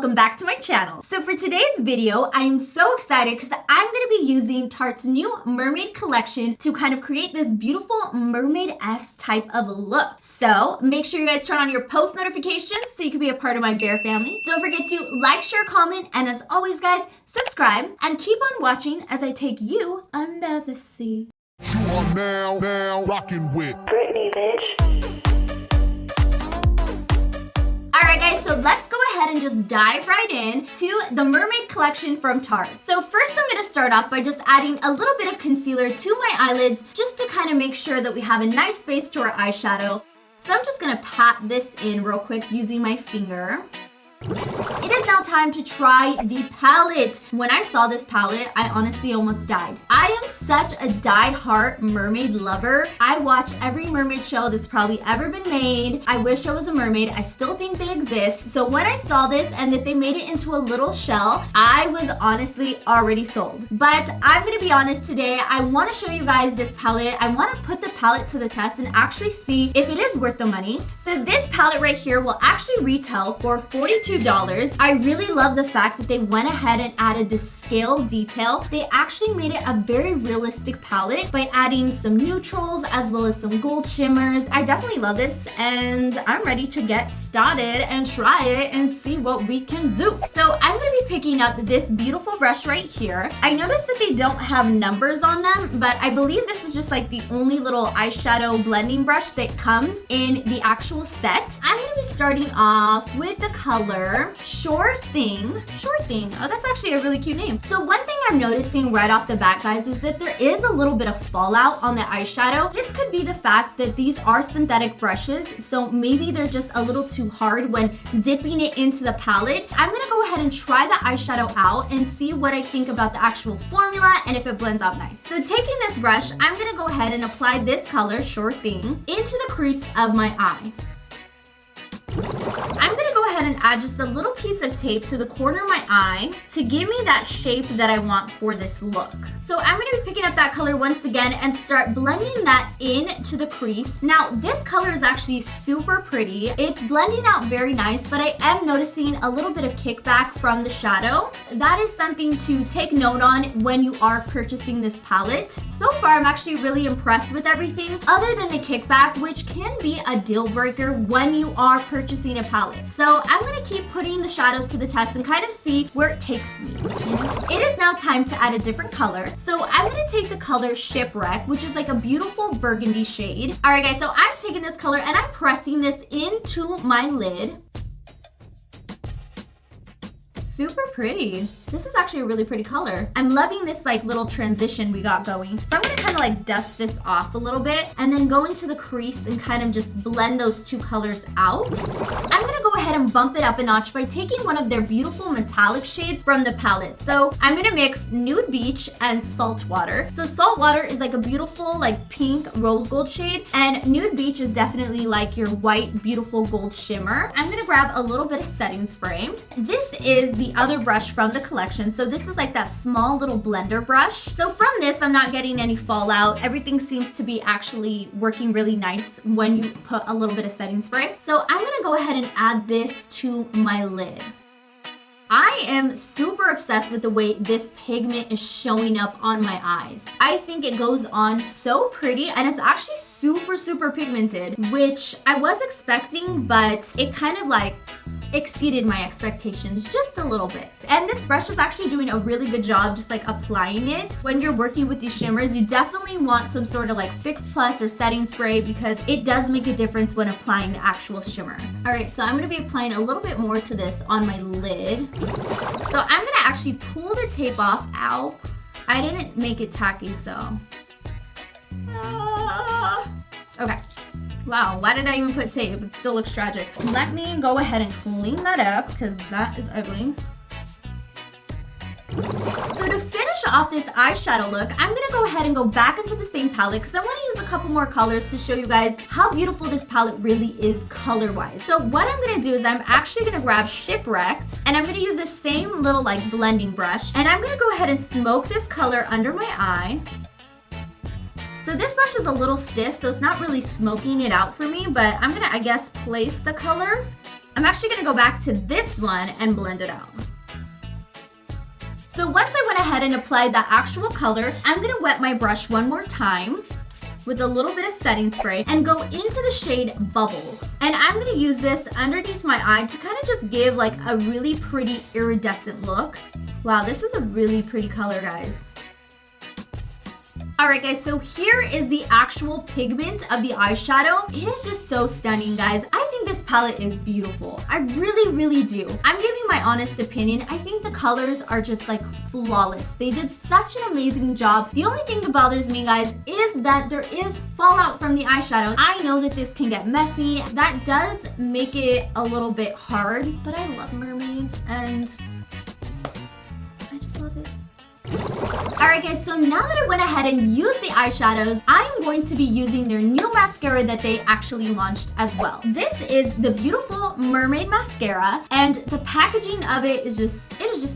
welcome back to my channel. So for today's video, I am so excited because I'm going to be using Tarte's new mermaid collection to kind of create this beautiful mermaid-esque type of look. So make sure you guys turn on your post notifications so you can be a part of my bear family. Don't forget to like, share, comment, and as always guys, subscribe and keep on watching as I take you under the sea. You are now rocking with Brittany, bitch. Alright guys, so let's go ahead and just dive right in to the mermaid collection from Tarte. So first I'm going to start off by just adding a little bit of concealer to my eyelids just to kind of make sure that we have a nice base to our eyeshadow. So I'm just going to pat this in real quick using my finger. It is now time to try the palette. When I saw this palette, I honestly almost died. I am such a die-hard mermaid lover. I watch every mermaid show that's probably ever been made. I wish I was a mermaid. I still think they exist. So when I saw this and that they made it into a little shell, I was honestly already sold. But I'm gonna be honest today. I want to show you guys this palette. I want to put the palette to the test and actually see if it is worth the money. So this palette right here will actually retail for $42. I really love the fact that they went ahead and added this scale detail. They actually made it a very realistic palette by adding some neutrals as well as some gold shimmers. I definitely love this and I'm ready to get started and try it and see what we can do. So I'm going to be picking up this beautiful brush right here. I noticed that they don't have numbers on them, but I believe this is just like the only little eyeshadow blending brush that comes in the actual set. I'm going to be starting off with the color Sure Thing. Oh, that's actually a really cute name. So one thing I'm noticing right off the bat, guys, is that there is a little bit of fallout on the eyeshadow. This could be the fact that these are synthetic brushes, so maybe they're just a little too hard when dipping it into the palette. I'm gonna go ahead and try the eyeshadow out and see what I think about the actual formula and if it blends out nice. So taking this brush, I'm gonna go ahead and apply this color, Sure Thing, into the crease of my eye. I'm gonna go ahead and add just a little piece of tape to the corner of my eye to give me that shape that I want for this look. So I'm gonna be picking up that color once again and start blending that into the crease. Now this color is actually super pretty. It's blending out very nice, but I am noticing a little bit of kickback from the shadow. That is something to take note on when you are purchasing this palette. So far I'm actually really impressed with everything other than the kickback, which can be a deal breaker when you are purchasing a palette. So I'm gonna keep putting the shadows to the test and kind of see where it takes me. It is now time to add a different color. So I'm gonna take the color Shipwreck, which is like a beautiful burgundy shade. All right guys, so I'm taking this color and I'm pressing this into my lid. Super pretty. This is actually a really pretty color. I'm loving this like little transition we got going. So I'm gonna kind of like dust this off a little bit and then go into the crease and kind of just blend those two colors out. I'm gonna go ahead and bump it up a notch by taking one of their beautiful metallic shades from the palette. So I'm gonna mix Nude Beach and Saltwater. So Saltwater is like a beautiful like pink rose gold shade, and Nude Beach is definitely like your white beautiful gold shimmer. I'm gonna grab a little bit of setting spray. This is the other brush from the collection. So this is like that small little blender brush. So from this, I'm not getting any fallout. Everything seems to be actually working really nice when you put a little bit of setting spray. So I'm gonna go ahead and add this to my lid. I am super obsessed with the way this pigment is showing up on my eyes. I think it goes on so pretty and it's actually super pigmented, which I was expecting, but it kind of like exceeded my expectations just a little bit. And this brush is actually doing a really good job just like applying it. When you're working with these shimmers, you definitely want some sort of like Fix Plus or setting spray because it does make a difference when applying the actual shimmer. All right, so I'm gonna be applying a little bit more to this on my lid. So I'm gonna actually pull the tape off. Ow, I didn't make it tacky, so. Okay. Wow, why did I even put tape? It still looks tragic. Let me go ahead and clean that up because that is ugly. So to finish off this eyeshadow look, I'm gonna go ahead and go back into the same palette because I want to use a couple more colors to show you guys how beautiful this palette really is color-wise. So what I'm gonna do is I'm actually gonna grab Shipwrecked and I'm gonna use the same little like blending brush and I'm gonna go ahead and smoke this color under my eye. So this brush is a little stiff, so it's not really smoking it out for me, but I'm gonna, I guess, place the color I'm actually gonna go back to this one and blend it out. So once I went ahead and applied the actual color, I'm gonna wet my brush one more time with a little bit of setting spray and go into the shade Bubbles. And I'm gonna use this underneath my eye to kind of just give like a really pretty iridescent look. Wow, this is a really pretty color, guys. Alright guys, so here is the actual pigment of the eyeshadow. It is just so stunning, guys. I think this palette is beautiful. I really, really do. I'm giving my honest opinion. I think the colors are just like flawless. They did such an amazing job. The only thing that bothers me, guys, is that there is fallout from the eyeshadow. I know that this can get messy. That does make it a little bit hard, but I love mermaids and I just love it. Alright guys, so now that I went ahead and used the eyeshadows, I am going to be using their new mascara that they actually launched as well. This is the beautiful Mermaid Mascara, and the packaging of it is just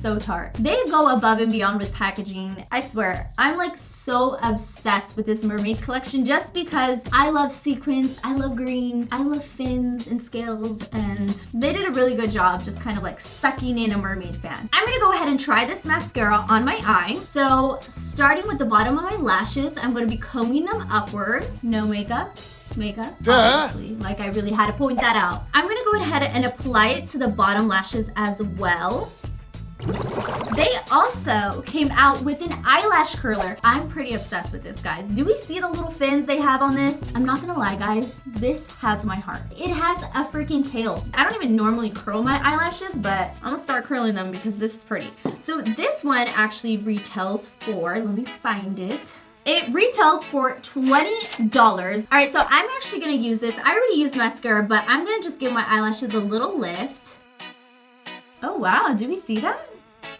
so Tarte. They go above and beyond with packaging. I swear, I'm like so obsessed with this mermaid collection just because I love sequins, I love green, I love fins and scales, and they did a really good job just kind of like sucking in a mermaid fan. I'm gonna go ahead and try this mascara on my eye. So starting with the bottom of my lashes, I'm going to be combing them upward. No makeup, obviously. Like I really had to point that out. I'm going to go ahead and apply it to the bottom lashes as well. They also came out with an eyelash curler. I'm pretty obsessed with this, guys. Do we see the little fins they have on this? I'm not gonna lie, guys. This has my heart. It has a freaking tail. I don't even normally curl my eyelashes, but I'm gonna start curling them because this is pretty. So this one actually retails for, let me find it. It retails for $20. All right, so I'm actually gonna use this. I already used mascara, but I'm gonna just give my eyelashes a little lift. Oh wow, do we see that?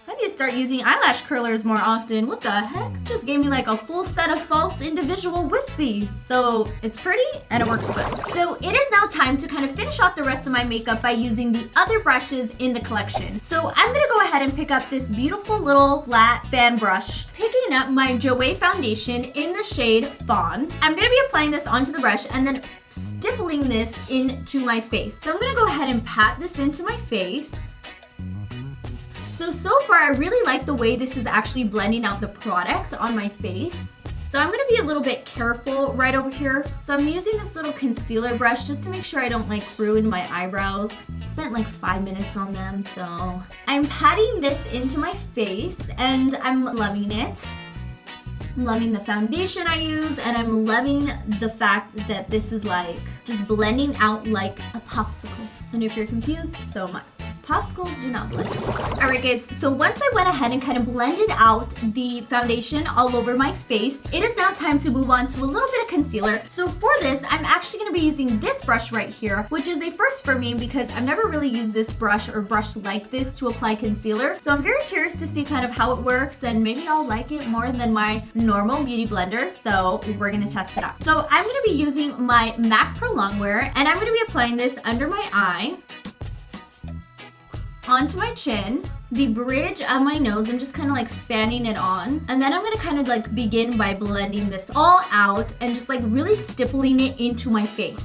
I need to start using eyelash curlers more often. What the heck? Just gave me like a full set of false individual wispies. So it's pretty and it works good. So it is now time to kind of finish off the rest of my makeup by using the other brushes in the collection. So I'm gonna go ahead and pick up this beautiful little flat fan brush, picking up my JOUER foundation in the shade Fawn. I'm gonna be applying this onto the brush and then stippling this into my face. So I'm gonna go ahead and pat this into my face. So far, I really like the way this is actually blending out the product on my face. So I'm gonna be a little bit careful right over here. So I'm using this little concealer brush just to make sure I don't like ruin my eyebrows. Spent like 5 minutes on them, so. I'm patting this into my face and I'm loving it. I'm loving the foundation I use, and I'm loving the fact that this is like just blending out like a popsicle. And if you're confused, so am I. Popsicles do not blend. All right, guys, so once I went ahead and kind of blended out the foundation all over my face, it is now time to move on to a little bit of concealer. So for this, I'm actually gonna be using this brush right here, which is a first for me because I've never really used this brush or brush like this to apply concealer. So I'm very curious to see kind of how it works, and maybe I'll like it more than my normal beauty blender. So we're gonna test it out. So I'm gonna be using my MAC Pro Longwear, and I'm gonna be applying this under my eye, onto my chin, the bridge of my nose. I'm just kind of like fanning it on. And then I'm gonna kind of like begin by blending this all out and just like really stippling it into my face.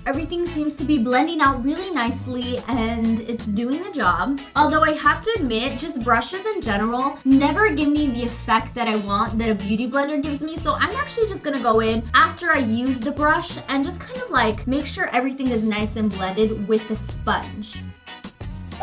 Everything seems to be blending out really nicely and it's doing the job. Although I have to admit, just brushes in general never give me the effect that I want that a beauty blender gives me. So I'm actually just gonna go in after I use the brush and just kind of like make sure everything is nice and blended with the sponge.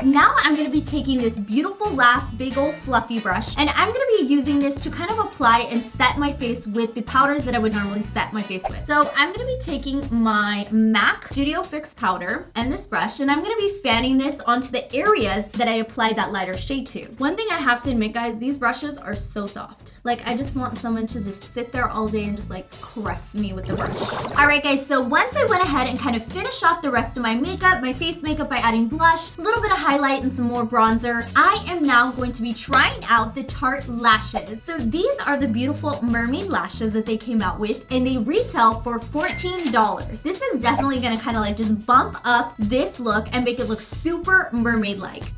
Now I'm going to be taking this beautiful last big old fluffy brush, and I'm going to be using this to kind of apply and set my face with the powders that I would normally set my face with. So I'm going to be taking my MAC Studio Fix powder and this brush, and I'm going to be fanning this onto the areas that I applied that lighter shade to. One thing I have to admit, guys, these brushes are so soft. Like, I just want someone to just sit there all day and just like caress me with the brush. All right, guys, so once I went ahead and kind of finished off the rest of my makeup, my face makeup, by adding blush, a little bit of highlight and some more bronzer, I am now going to be trying out the Tarte lashes. So these are the beautiful mermaid lashes that they came out with, and they retail for $14. This is definitely gonna kind of like just bump up this look and make it look super mermaid-like.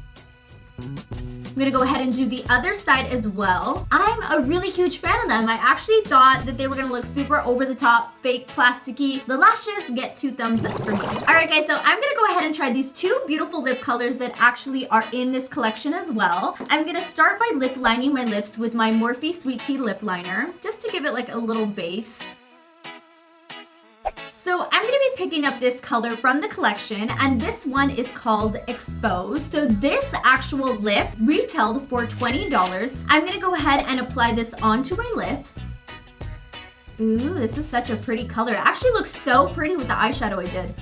I'm gonna go ahead and do the other side as well. I'm a really huge fan of them. I actually thought that they were gonna look super over the top, fake, plasticky. The lashes get 2 thumbs up for me. All right, guys, so I'm gonna go ahead and try these 2 beautiful lip colors that actually are in this collection as well. I'm gonna start by lip lining my lips with my Morphe Sweet Tea lip liner, just to give it like a little base. So I'm gonna be picking up this color from the collection, and this one is called Exposed. So this actual lip retailed for $20. I'm gonna go ahead and apply this onto my lips. Ooh, this is such a pretty color. It actually looks so pretty with the eyeshadow I did.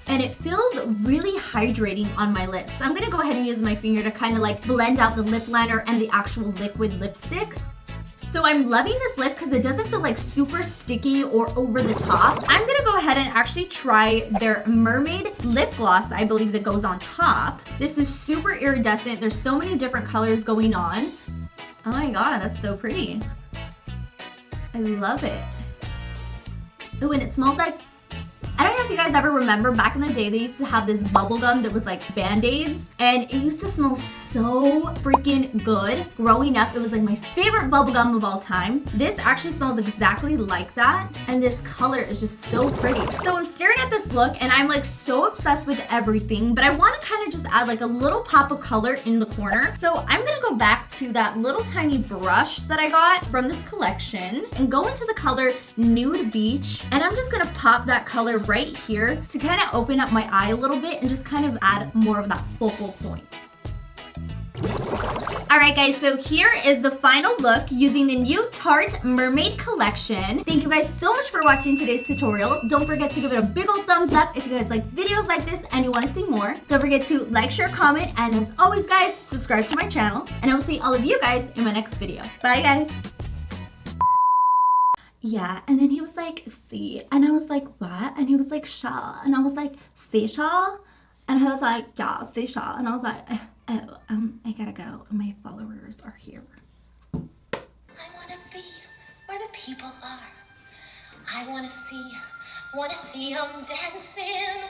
And it feels really hydrating on my lips. I'm gonna go ahead and use my finger to kind of like blend out the lip liner and the actual liquid lipstick. So I'm loving this lip because it doesn't feel like super sticky or over the top. I'm gonna go ahead and actually try their Mermaid lip gloss, I believe, that goes on top. This is super iridescent. There's so many different colors going on. Oh my god, that's so pretty. I love it. Oh, and it smells like, I don't know if you guys ever remember back in the day, they used to have this bubble gum that was like Band-Aids, and it used to smell so freaking good. Growing up, it was like my favorite bubble gum of all time. This actually smells exactly like that, and this color is just so pretty. So I'm staring at this look, and I'm like so obsessed with everything, but I want to kind of just add like a little pop of color in the corner. So I'm gonna go back to that little tiny brush that I got from this collection and go into the color Nude Beach, and I'm just gonna pop that color right here to kind of open up my eye a little bit and just kind of add more of that focal point. Alright guys, so here is the final look using the new Tarte Mermaid collection. Thank you guys so much for watching today's tutorial. Don't forget to give it a big old thumbs up if you guys like videos like this and you want to see more. Don't forget to like, share, comment, and as always guys, subscribe to my channel. And I will see all of you guys in my next video. Bye guys! Yeah, and then he was like, see, and I was like, what? And he was like, Sha, and I was like, see, Sha? And I was like, yeah, see, Sha, and I was like, oh, I gotta go. My followers are here. I want to be where the people are. I want to see them dancing.